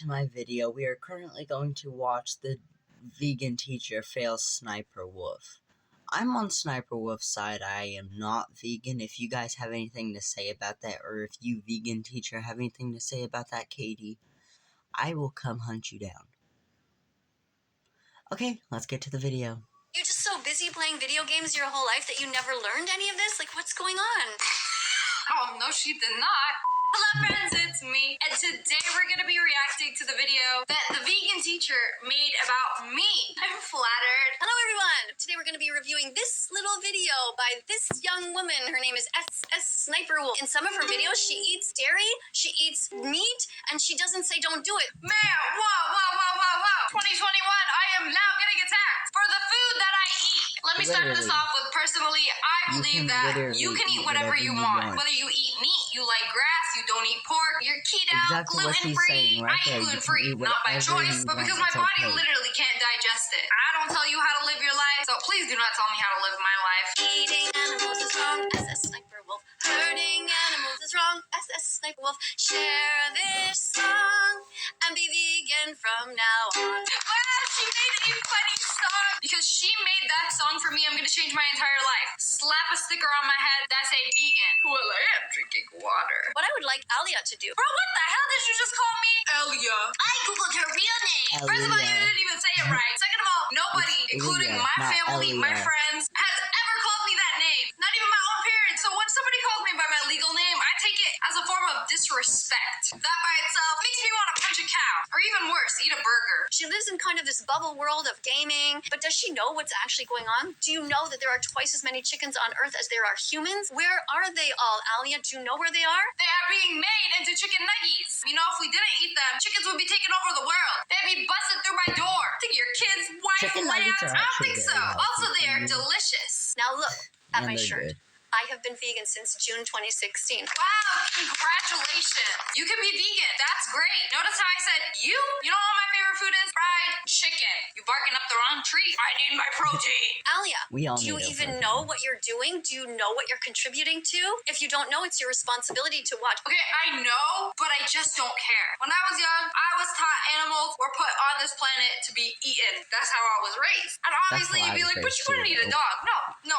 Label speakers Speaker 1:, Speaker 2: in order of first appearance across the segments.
Speaker 1: to my video. We are currently going to watch the vegan teacher fail Sniper Wolf. I'm on Sniper Wolf's side. I am not vegan. If you guys have anything to say about that, or if you vegan teacher have anything to say about that, Katie, I will come hunt you down. Okay, let's get to the video.
Speaker 2: You're just so busy playing video games your whole life that you never learned any of this? Like, what's going on?
Speaker 3: Oh, no, she did not. Hello, friends, it's me. And today we're going to be reacting to the video that the vegan teacher made about me. I'm flattered.
Speaker 2: Hello, everyone. Today we're going to be reviewing this little video by this young woman. Her name is SS Sniper Wolf. In some of her videos, she eats dairy, she eats meat, and she doesn't say don't do it.
Speaker 3: Man, whoa. 2021, I am now getting attacked for the food that I eat. Let me start this off with, personally, I believe that you can eat whatever you want. Whether you eat meat, you like grass, you don't eat pork, you're keto, gluten-free. I eat gluten-free, not by choice, but because my body literally can't digest it. I don't tell you how to live your life, so please do not tell me how to live my life.
Speaker 2: Eating animals is wrong, SS Sniper Wolf. Hurting animals is wrong, SS Sniper Wolf. Share this song and be vegan from now on.
Speaker 3: Wow, she made a funny song. Because she made that song for me, I'm going to change my entire life. Slap a sticker on my head that say vegan. Well, I am drinking water.
Speaker 2: What I would like Alia to do.
Speaker 3: Bro, what the hell did you just call me? Elia. I googled her real name. First of all, you didn't even say it right. Second of all, nobody, including my family, my friends, has ever called me that name. Not even my own parents. So when somebody calls me by my legal name, I take it as a form of disrespect. That by itself makes me want to punch a cow. Or even worse, eat a burger.
Speaker 2: She lives in kind of this bubble world of gaming, but does she know what's actually going on? Do you know that there are twice as many chickens on Earth as there are humans? Where are they all, Alia? Do you know where they are?
Speaker 3: They are being made into chicken nuggies. You know, if we didn't eat them, chickens would be taking over the world. They'd be busted through my door. Think your kids, wife,
Speaker 1: Chicken
Speaker 3: land?
Speaker 1: nuggets are
Speaker 3: I don't
Speaker 1: actually
Speaker 3: think so.
Speaker 1: very healthy
Speaker 3: Also, they are
Speaker 1: for you.
Speaker 3: delicious.
Speaker 2: Now look at
Speaker 1: And
Speaker 2: my
Speaker 1: they're
Speaker 2: shirt.
Speaker 1: good.
Speaker 2: I have been vegan since June 2016.
Speaker 3: Wow, congratulations. You can be vegan. That's great. Notice how I said you? You know what my favorite food is? Fried chicken. You barking up the wrong tree. I need my protein.
Speaker 2: Alia,
Speaker 1: We all
Speaker 2: do you
Speaker 1: need
Speaker 2: even
Speaker 1: protein.
Speaker 2: know what you're doing? Do you know what you're contributing to? If you don't know, it's your responsibility to watch.
Speaker 3: Okay, I know, but I just don't care. When I was young, I was taught animals were put on this planet to be eaten. That's how I was raised. And obviously
Speaker 1: how
Speaker 3: you'd be
Speaker 1: I was
Speaker 3: like, but
Speaker 1: raised
Speaker 3: you wouldn't
Speaker 1: too,
Speaker 3: eat a dog. No.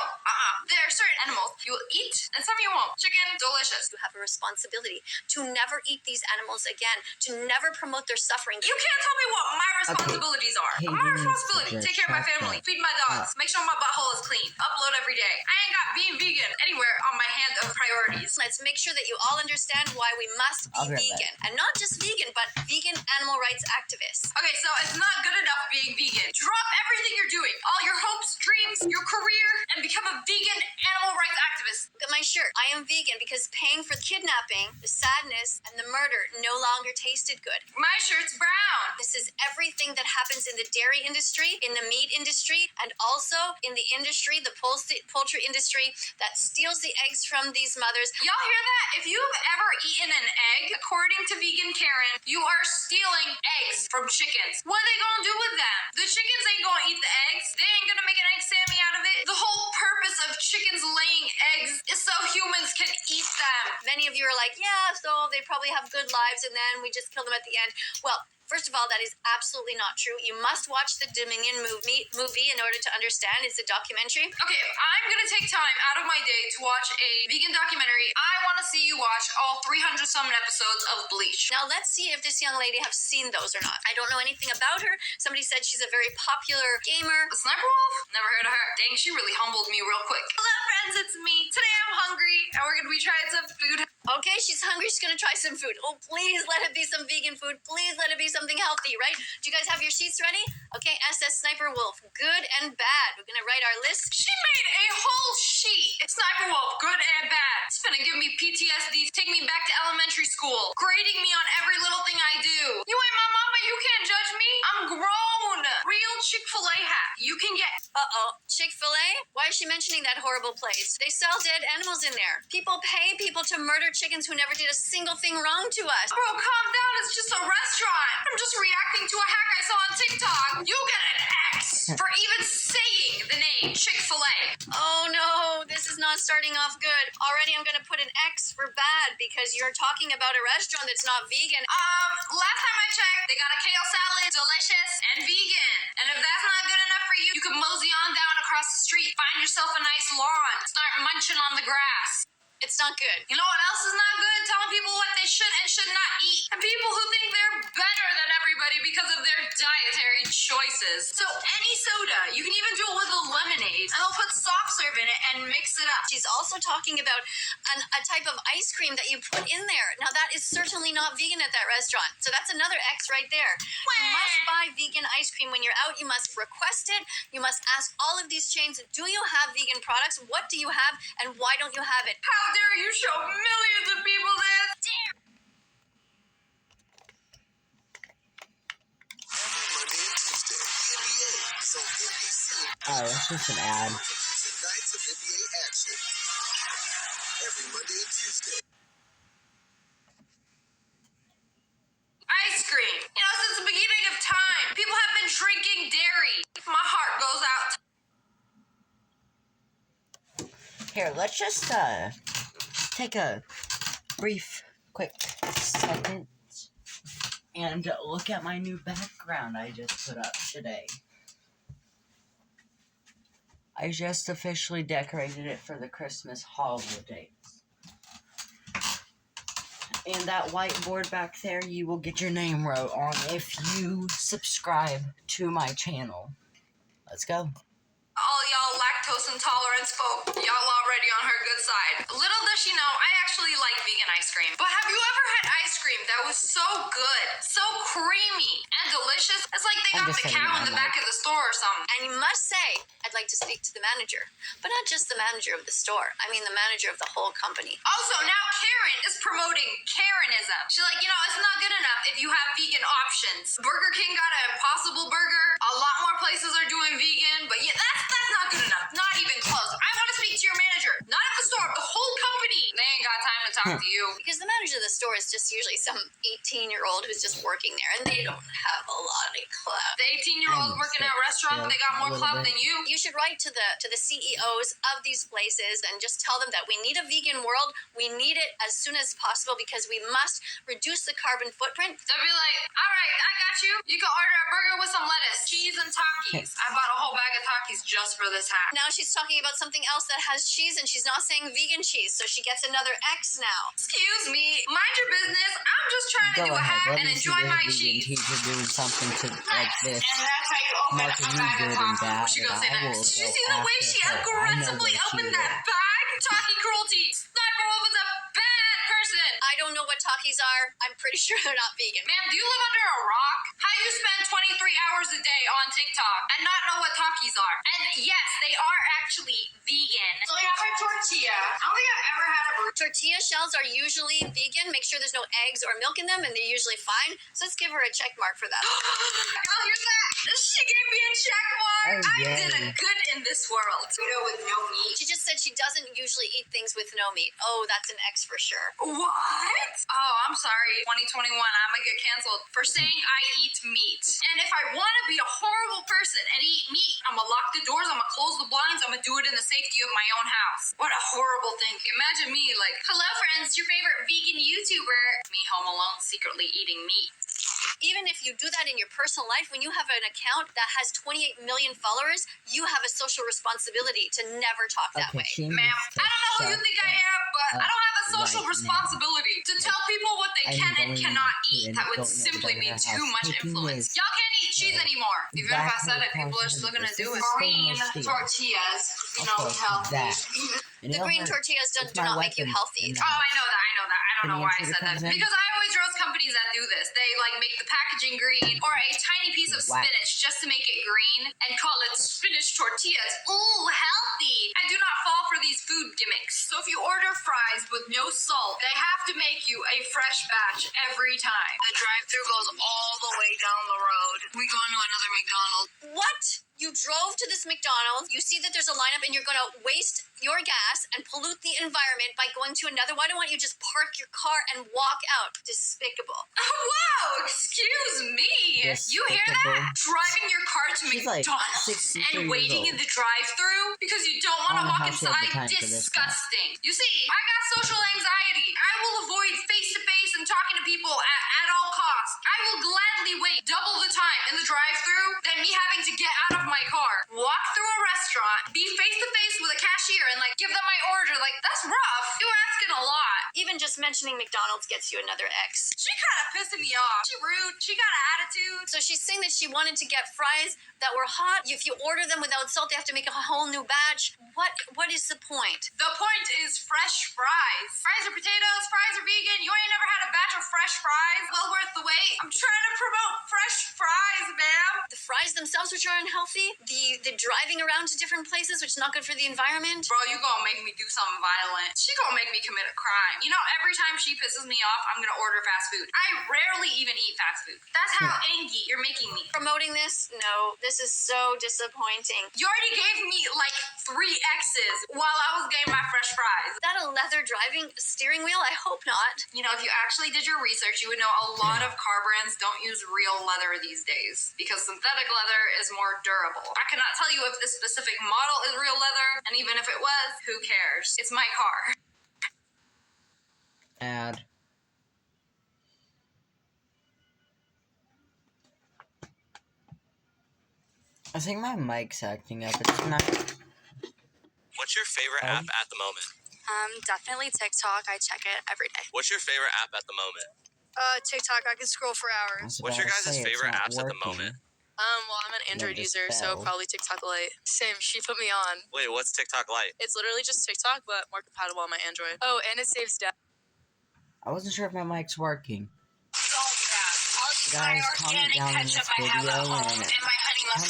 Speaker 3: There are certain animals you will eat, and some you won't. Chicken, delicious.
Speaker 2: You have a responsibility to never eat these animals again, to never promote their suffering.
Speaker 3: You can't tell me what my responsibilities are.
Speaker 1: Katie
Speaker 3: My
Speaker 1: needs to
Speaker 3: responsibility,
Speaker 1: just
Speaker 3: take care of my
Speaker 1: shut
Speaker 3: family,
Speaker 1: up.
Speaker 3: feed my dogs, make sure my butthole is clean, upload every day. I ain't got being vegan anywhere on my hand of priorities.
Speaker 2: Let's make sure that you all understand why we must be
Speaker 1: I'll be right
Speaker 2: vegan. And not just vegan, but vegan animal rights activists.
Speaker 3: Okay, so it's not good enough being vegan. Drop everything you're doing, all your hopes, dreams, your career, and become a vegan animal rights activist.
Speaker 2: Look at my shirt. I am vegan because paying for kidnapping, the sadness, and the murder no longer tasted good.
Speaker 3: My shirt's brown.
Speaker 2: This is everything that happens in the dairy industry, in the meat industry, and also in the industry, the poultry industry that steals the eggs from these mothers.
Speaker 3: Y'all hear that? If you've ever eaten an egg, according to Vegan Karen, you are stealing eggs from chickens. What are they gonna do with them? The chickens ain't gonna eat the eggs. They ain't gonna make an egg Sammy out of it. The whole purpose of chickens laying eggs is so humans can eat them.
Speaker 2: Many of you are like, yeah, so they probably have good lives and then we just kill them at the end. Well, first of all, that is absolutely not true. You must watch the Dominion movie in order to understand. It's a documentary.
Speaker 3: Okay, if I'm gonna take time out of my day to watch a vegan documentary, I want to see you watch all 300 some episodes of Bleach.
Speaker 2: Now let's see if this young lady have seen those or not. I don't know anything about her. Somebody said she's a very popular gamer.
Speaker 3: The Sniper Wolf? Never heard of her. Dang, she really humbled me real quick. Hello friends, it's me. Today I'm hungry and we're gonna be trying some food.
Speaker 2: Okay, she's hungry. She's gonna try some food. Oh, please let it be some vegan food. Please let it be something healthy, right? Do you guys have your sheets ready? Okay, SS Sniper Wolf, good and bad. We're gonna write our list.
Speaker 3: She made a whole sheet. Sniper Wolf, good and bad. It's gonna give me PTSD, take me back to elementary school, grading me on every little thing I do. You ain't my mama, you can't judge me. I'm grown. Real Chick-fil-A hat. You can get...
Speaker 2: Uh-oh, Chick-fil-A? Why is she mentioning that horrible place? They sell dead animals in there. People pay people to murder chickens who never did a single thing wrong to us.
Speaker 3: Bro, calm down. It's just a restaurant. I'm just reacting to a hack I saw on TikTok. You get an X for even saying the name Chick-fil-A.
Speaker 2: Oh no, this is not starting off good. Already I'm gonna put an X for bad because you're talking about a restaurant that's not vegan.
Speaker 3: Last time I checked, they They got a kale salad, delicious and vegan. And if that's not good enough for you, you can mosey on down across the street, find yourself a nice lawn, start munching on the grass.
Speaker 2: It's not good.
Speaker 3: You know what else is not good? Telling people what they should and should not eat. And people who think they're better than everybody because of their dietary choices. So any soda, you can even do it with a lemonade, and they'll put soft serve in it and mix it up.
Speaker 2: She's also talking about a type of ice cream that you put in there. Now, that is certainly not vegan at that restaurant. So that's another X right there. You must buy vegan ice cream when you're out. You must request it. You must ask all of these chains, do you have vegan products? What do you have? And why don't you have it?
Speaker 3: How dare you show millions of people this?
Speaker 1: Oh, that's just an ad.
Speaker 4: Nights of NBA action. Every Monday and Tuesday.
Speaker 3: Ice cream. You know, since the beginning of time, people have been drinking dairy. My heart goes out.
Speaker 1: Here, let's just take a brief, quick second and look at my new background I just put up today. I just officially decorated it for the Christmas holidays. And that whiteboard back there, you will get your name wrote on if you subscribe to my channel. Let's go.
Speaker 3: All y'all lactose intolerance folk, y'all already on her good side. Little does she know, I actually like vegan ice cream. But have you ever had ice cream that was so good, so creamy and delicious? It's like they got the cow in the back of the store or something.
Speaker 2: And you must say, I'd like to speak to the manager. But not just the manager of the store. I mean the manager of the whole company.
Speaker 3: Also, now Karen is promoting Karenism. She's like, you know, it's not good enough if you have vegan options. Burger King got an Impossible Burger. A lot more places are doing vegan, but yeah, that's not good enough. Not even close. I want to speak to your manager. Not at the store, the whole company. They ain't got time to talk to you.
Speaker 2: Because the manager of the store is just usually some 18-year-old who's just working there, and they don't have a lot of clout.
Speaker 3: The 18-year-olds working at a restaurant, they got more clout than you.
Speaker 2: You should write to the CEOs of these places and just tell them that we need a vegan world. We need it as soon as possible because we must reduce the carbon footprint.
Speaker 3: They'll be like, all right, I got you. You can order a burger with some lettuce, cheese, and Takis. I bought a whole bag of Takis just for this hack.
Speaker 2: Now she's talking about something else that has cheese, and she's not saying vegan cheese, so she gets another X now.
Speaker 3: Excuse me, mind your business. I'm just trying to do a hack and enjoy my cheese.
Speaker 1: Teacher doing something to like this.
Speaker 3: And that's how you open a bag of tacos. She gonna say that. Did you see the way she aggressively opened that bag? Taki cruelty. Sniper Wolf is a bad person.
Speaker 2: I don't know what Takis are. I'm pretty sure they're not vegan.
Speaker 3: Ma'am, do you live under a rock? How you spend 23 hours a day on TikTok and not know what Takis are? And yes, they are actually vegan. So we have our tortilla. I don't think I've ever had a
Speaker 2: Tortilla shells are usually vegan. Make sure there's no eggs or milk in them, and they're usually fine. So let's give her a check mark for that.
Speaker 3: Y'all hear that? She gave me a check mark.
Speaker 1: Oh,
Speaker 3: I did a good in this world. Keto with no meat.
Speaker 2: She just said she doesn't usually eat things with no meat. Oh, that's an X for sure.
Speaker 3: What? Oh, I'm sorry. 2021, I'm gonna get canceled for saying I eat meat. And if I want to be a horrible person and eat meat, I'm gonna lock the doors, I'm gonna close the blinds, I'm gonna do it in the safety of my own house. What a horrible thing. Imagine me like, hello friends, your favorite vegan YouTuber. Me home alone secretly eating meat.
Speaker 2: Even if you do that in your personal life, when you have an account that has 28 million followers, you have a social responsibility to never talk that way.
Speaker 3: Ma'am, I don't know who you think I am, but I don't have a social responsibility to tell people what they can and cannot eat. That would simply be too much influence. Y'all can't eat cheese anymore. Even if I said it, people are still gonna do it. Green tortillas, you know, healthy.
Speaker 2: The green tortillas do not make you healthy.
Speaker 3: Oh, I know that. I don't know why I said that. Because I always roast companies that do this. They like make the packaging green or a tiny piece of spinach just to make it green and call it spinach tortillas. Ooh, healthy. I do not fall for these food gimmicks. So if you order fries with no salt, they have to make you a fresh batch every time. The drive-thru goes all the way down the road. We go to another McDonald's.
Speaker 2: What? You drove to this McDonald's, you see that there's a lineup, and you're going to waste your gas and pollute the environment by going to another. Why don't you just park your car and walk out? Despicable.
Speaker 3: Wow, excuse me. You hear that? Driving your car to McDonald's and waiting in the drive-thru because you don't want to walk inside? Disgusting. You see, I got social anxiety. I will avoid face-to-face and talking to people at all costs. I will gladly gladly wait double the time in the drive-thru than me having to get out of my car, walk through a restaurant, be face-to-face with a cashier, and, like, give them my order. Like, that's rough. You're asking a lot.
Speaker 2: Even just mentioning McDonald's gets you another X.
Speaker 3: She kind of pissing me off. She rude. She got an attitude.
Speaker 2: So she's saying that she wanted to get fries that were hot. If you order them without salt, they have to make a whole new batch. What is the point?
Speaker 3: The point is fresh fries. Fries are potatoes. Fries are vegan. You ain't never had a batch of fresh fries. Well worth the wait. I'm trying to promote fresh fries, ma'am.
Speaker 2: The fries themselves, which are unhealthy. The driving around to different places, which is not good for the environment.
Speaker 3: Bro, you gonna make me do something violent. She gonna make me commit a crime. You know, every time she pisses me off, I'm gonna order fast food. I rarely even eat fast food. That's how angry you're making me.
Speaker 2: Promoting this? No. This is so disappointing.
Speaker 3: You already gave me like 3 X's while I was getting my fresh fries.
Speaker 2: Is that a leather driving steering wheel? I hope not.
Speaker 3: You know, if you actually did your research, you would know a lot of car brands don't use real leather these days because synthetic leather is more durable. I cannot tell you if this specific model is real leather, and even if it was, who cares? It's my car.
Speaker 1: Ad. I think my mic's acting up. It's not.
Speaker 5: What's your favorite app at the moment?
Speaker 6: Definitely TikTok. I check it every day.
Speaker 5: What's your favorite app at the moment?
Speaker 6: TikTok. I can scroll for hours.
Speaker 5: What's your guys' favorite apps at the moment?
Speaker 6: Well, I'm an Android user, so probably TikTok Lite. Same. She put me on.
Speaker 5: Wait, what's TikTok Lite?
Speaker 6: It's literally just TikTok, but more compatible on my Android. Oh, and it saves data.
Speaker 1: I wasn't sure if my mic's working.
Speaker 3: So
Speaker 1: Guys, comment down in this video and tell me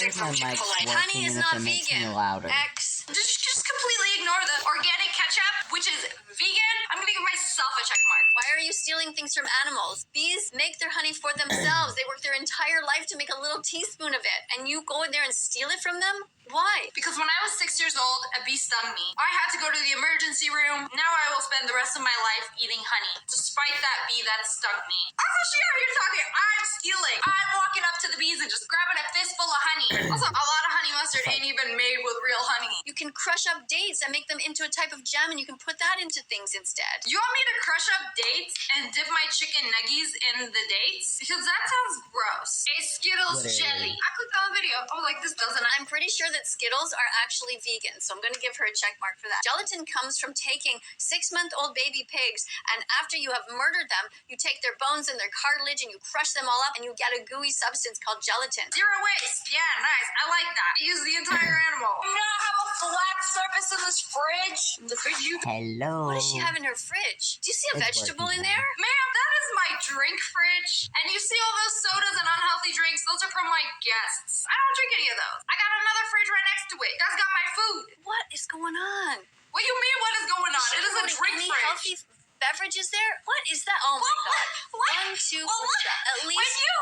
Speaker 1: if my mic's working
Speaker 2: Honey is
Speaker 1: and if
Speaker 2: not
Speaker 1: it makes me
Speaker 2: vegan.
Speaker 1: louder.
Speaker 2: X.
Speaker 3: just completely ignore the organic ketchup, which is vegan. I'm gonna give myself a check mark.
Speaker 2: Why are you stealing things from animals? Bees make their honey for themselves. They work their entire life to make a little teaspoon of it. And you go in there and steal it from them? Why?
Speaker 3: Because when I was 6 years old, a bee stung me. I had to go to the emergency room. Now I will spend the rest of my life eating honey, despite that bee that stung me. Also, she out here talking, I'm stealing. I'm walking up to the bees and just grabbing a fistful of honey. Also, a lot of honey mustard ain't even made with real honey.
Speaker 2: You can crush up dates and make them into a type of jam, and you can put that into things instead.
Speaker 3: You want me to crush up dates and dip my chicken nuggies in the dates? Because that sounds gross. A Skittles jelly. I clicked on the video. I was like, this doesn't.
Speaker 2: I'm pretty sure that Skittles are actually vegan, so I'm going to give her a check mark for that. Gelatin comes from taking 6-month-old baby pigs, and after you have murdered them, you take their bones and their cartilage and you crush them all up, and you get a gooey substance called gelatin.
Speaker 3: Zero waste. Yeah, nice. I like that. Use the entire animal. Do you not have a flat surface in this fridge? The fridge you...
Speaker 1: Hello.
Speaker 2: What does she have in her fridge? Do you see a
Speaker 1: It's
Speaker 2: vegetable in
Speaker 1: working
Speaker 2: there?
Speaker 3: Ma'am, that is my drink fridge. And you see all those sodas and unhealthy drinks? Those are from my guests. I don't drink any of those. I got another fridge right next to it. That's got my food.
Speaker 2: What is going on?
Speaker 3: What do you mean what is going on? It is a
Speaker 2: Putting
Speaker 3: drink
Speaker 2: any
Speaker 3: fridge.
Speaker 2: healthy beverages there? What is that? Oh my god.
Speaker 3: What?
Speaker 2: 1, 2,
Speaker 3: Well, what?
Speaker 2: at least
Speaker 3: When you...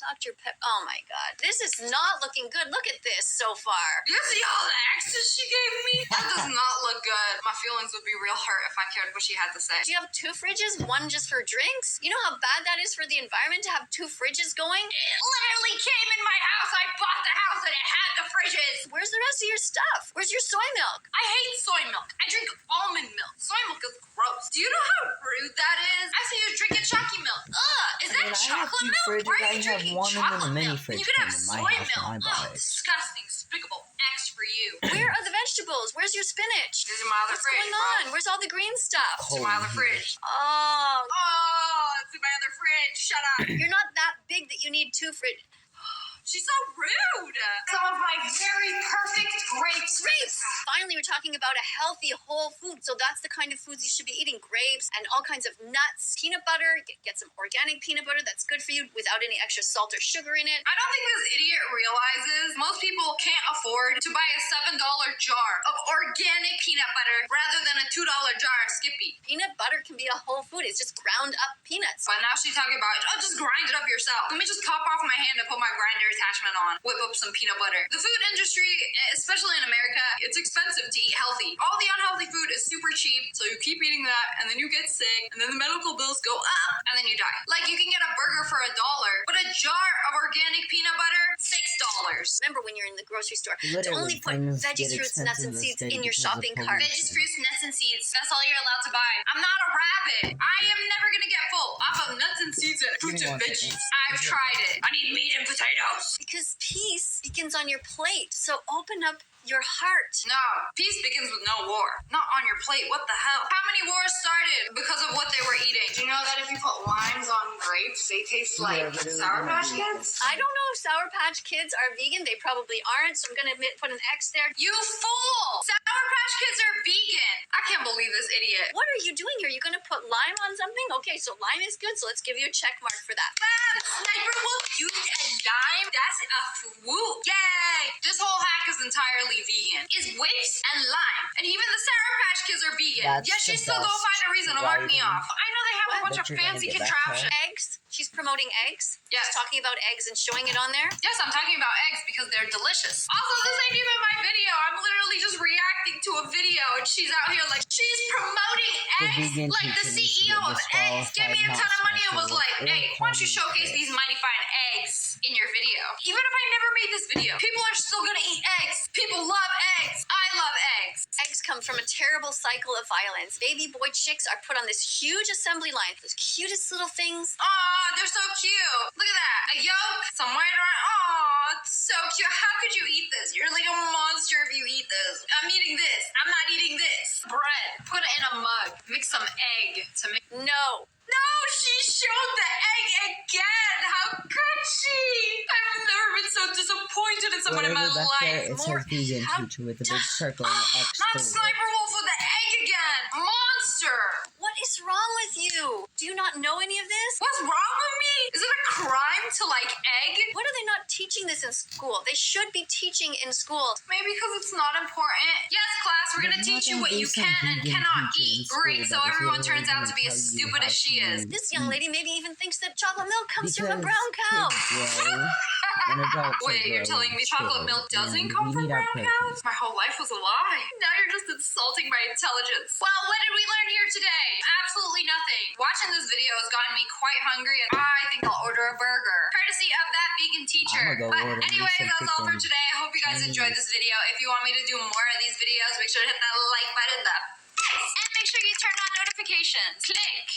Speaker 2: Dr. Pep. Oh my god. This is not looking good. Look at this so far.
Speaker 3: You see all the X's she gave me? That does not look good. My feelings would be real hurt if I cared what she had to say.
Speaker 2: Do you have 2 fridges? One just for drinks? You know how bad that is for the environment to have 2 fridges going?
Speaker 3: It literally came in my house. I bought the house and it had the fridges.
Speaker 2: Where's the rest of your stuff? Where's your soy milk?
Speaker 3: I hate soy milk. I drink almond milk. Soy milk is gross. Do you know how rude that is? I see you drinking chalky milk. Ugh, is that
Speaker 1: I have
Speaker 3: chocolate
Speaker 1: 2
Speaker 3: milk?
Speaker 1: fridges.
Speaker 3: Why are
Speaker 1: I
Speaker 3: you
Speaker 1: have
Speaker 3: drinking
Speaker 1: one and then a
Speaker 3: chocolate
Speaker 1: mini
Speaker 3: milk?
Speaker 1: fridge
Speaker 3: You could have
Speaker 1: in my
Speaker 3: soy
Speaker 1: house
Speaker 3: milk.
Speaker 1: when I
Speaker 3: Ugh,
Speaker 1: buy it.
Speaker 3: disgusting, despicable X for you.
Speaker 2: Where are the vegetables? Where's your spinach?
Speaker 3: This is my other
Speaker 2: What's
Speaker 3: fridge,
Speaker 2: going
Speaker 3: bro.
Speaker 2: on? Where's all the green stuff?
Speaker 3: It's in my other fridge.
Speaker 2: Oh,
Speaker 3: Oh, it's in my other fridge. Shut up.
Speaker 2: you're not that big that you need 2 fridges.
Speaker 3: She's so rude. Some of my very perfect grapes.
Speaker 2: Grapes! Finally, we're talking about a healthy, whole food. So that's the kind of foods you should be eating. Grapes and all kinds of nuts. Peanut butter. Get some organic peanut butter that's good for you without any extra salt or sugar in it.
Speaker 3: I don't think this idiot realizes most people can't afford to buy a $7 jar of organic peanut butter rather than a $2 jar of Skippy.
Speaker 2: Peanut butter can be a whole food. It's just ground up peanuts.
Speaker 3: But now she's talking about, oh, just grind it up yourself. Let me just cop off my hand and put my grinder attachment on. Whip up some peanut butter. The food industry, especially in America, it's expensive to eat healthy. All the unhealthy food is super cheap, so you keep eating that, and then you get sick, and then the medical bills go up, and then you die. Like, you can get a burger for $1, but a jar of organic peanut butter, $6.
Speaker 2: Remember when you're in the grocery store to
Speaker 1: Literally,
Speaker 2: only put
Speaker 1: things
Speaker 2: veggies,
Speaker 1: get
Speaker 2: fruits, nuts,
Speaker 1: expensive
Speaker 2: and
Speaker 1: this
Speaker 2: seeds
Speaker 1: day
Speaker 2: in your
Speaker 1: because of
Speaker 2: shopping cart.
Speaker 1: pollution.
Speaker 3: Veggies, fruits, nuts, and seeds. That's all you're allowed to buy. I'm not a rabbit. I am never gonna get full off of nuts and seeds and fruits and veggies. I've tried it. I need meat and potatoes.
Speaker 2: Because peace begins on your plate. So open up your heart.
Speaker 3: No, peace begins with no war. Not on your plate. What the hell? How many wars started because of what they were eating? Do you know that if you put limes on grapes, they taste like Sour Patch Kids?
Speaker 2: I don't know if Sour Patch Kids are vegan. They probably aren't. So I'm going to put an X there.
Speaker 3: You fool! Sour Patch Kids are vegan. I can't believe this idiot.
Speaker 2: What are you doing here? You're going to put lime on something? Okay, so lime is good. So let's give you a check mark for that.
Speaker 3: Sniper Wolf used a lime? That's a swoop. Yay! This whole hack is entirely vegan. Is Wix and lime. And even the Sour Patch Kids are vegan.
Speaker 1: That's
Speaker 3: Yet she
Speaker 1: the
Speaker 3: still go
Speaker 1: best
Speaker 3: find a reason to mark me
Speaker 1: writing
Speaker 3: off. I know they have a bunch
Speaker 1: that
Speaker 3: of
Speaker 1: you're gonna
Speaker 3: fancy
Speaker 1: get back
Speaker 3: contraptions.
Speaker 2: Eggs. She's promoting eggs.
Speaker 3: Yes.
Speaker 2: She's talking about eggs and showing it on there.
Speaker 3: Yes, I'm talking about eggs because they're delicious. Also, this ain't even my video. I'm literally just reacting to a video and she's out here like, she's promoting eggs?
Speaker 1: vegan
Speaker 3: Like the
Speaker 1: teacher needs to
Speaker 3: CEO
Speaker 1: get
Speaker 3: of eggs gave me a ton of money and was like, hey, why don't you showcase these mighty fine eggs in your video? Even if I never made this video, people are still gonna eat eggs. People love eggs. I love eggs.
Speaker 2: Eggs come from a terrible cycle of violence. Baby boy chicks are put on this huge assembly line, those cutest little things.
Speaker 3: Aw, they're so cute. Look at that. A yolk, some white rice. Aw, it's so cute. How could you eat this? You're like a monster if you eat this. I'm eating this. I'm not eating this. Bread. Put it in a mug. Mix some egg to make.
Speaker 2: No.
Speaker 3: No, she showed the egg again. How could she? I've never been so disappointed in someone in my
Speaker 1: Whatever back there,
Speaker 3: life.
Speaker 1: it's her vegan teacher with a big circle and an X
Speaker 3: Not
Speaker 1: through it.
Speaker 3: Sniper Wolf with the egg again. Monster.
Speaker 2: What is wrong with you? Do you not know any of this?
Speaker 3: What's wrong with me? Is it a crime to like egg?
Speaker 2: What are they not teaching this in school? They should be teaching in school.
Speaker 3: Maybe because it's not important. Yes, class, we're gonna
Speaker 1: There's
Speaker 3: teach you
Speaker 1: not
Speaker 3: what
Speaker 1: gonna
Speaker 3: you
Speaker 1: be some
Speaker 3: can and
Speaker 1: vegan
Speaker 3: cannot
Speaker 1: teacher in
Speaker 3: eat.
Speaker 1: school
Speaker 3: Great, so
Speaker 1: that is
Speaker 3: everyone
Speaker 1: literally
Speaker 3: turns out
Speaker 1: gonna
Speaker 3: to be as
Speaker 1: tell you
Speaker 3: stupid as
Speaker 1: how
Speaker 3: she
Speaker 1: to
Speaker 3: is.
Speaker 2: This young lady maybe even thinks that chocolate milk comes from a
Speaker 1: Because
Speaker 2: brown cow.
Speaker 1: kids grow and adults are
Speaker 3: Wait, you're telling me
Speaker 1: growing
Speaker 3: chocolate
Speaker 1: too,
Speaker 3: milk doesn't
Speaker 1: and
Speaker 3: come
Speaker 1: we
Speaker 3: from
Speaker 1: need our
Speaker 3: brown
Speaker 1: protein.
Speaker 3: cows? My whole life was a lie. Now you're just insulting my intelligence. Well, what did we learn here today? Absolutely nothing. Watching this video has gotten me quite hungry, and I think I'll order a burger. Courtesy of that vegan teacher.
Speaker 1: I'ma go
Speaker 3: But
Speaker 1: order me
Speaker 3: anyways,
Speaker 1: some
Speaker 3: that's all for
Speaker 1: chicken
Speaker 3: today. I hope you guys enjoyed this video. If you want me to do more of these videos, make sure to hit that like button, and make sure you turn on notifications. Click,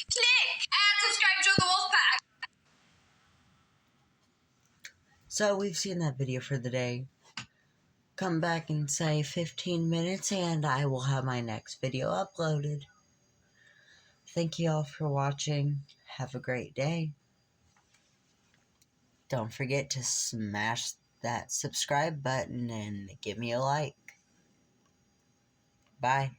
Speaker 3: and subscribe to the Wolfpack.
Speaker 1: So we've seen that video for the day. Come back in, say, 15 minutes and I will have my next video uploaded. Thank you all for watching. Have a great day. Don't forget to smash that subscribe button and give me a like. Bye.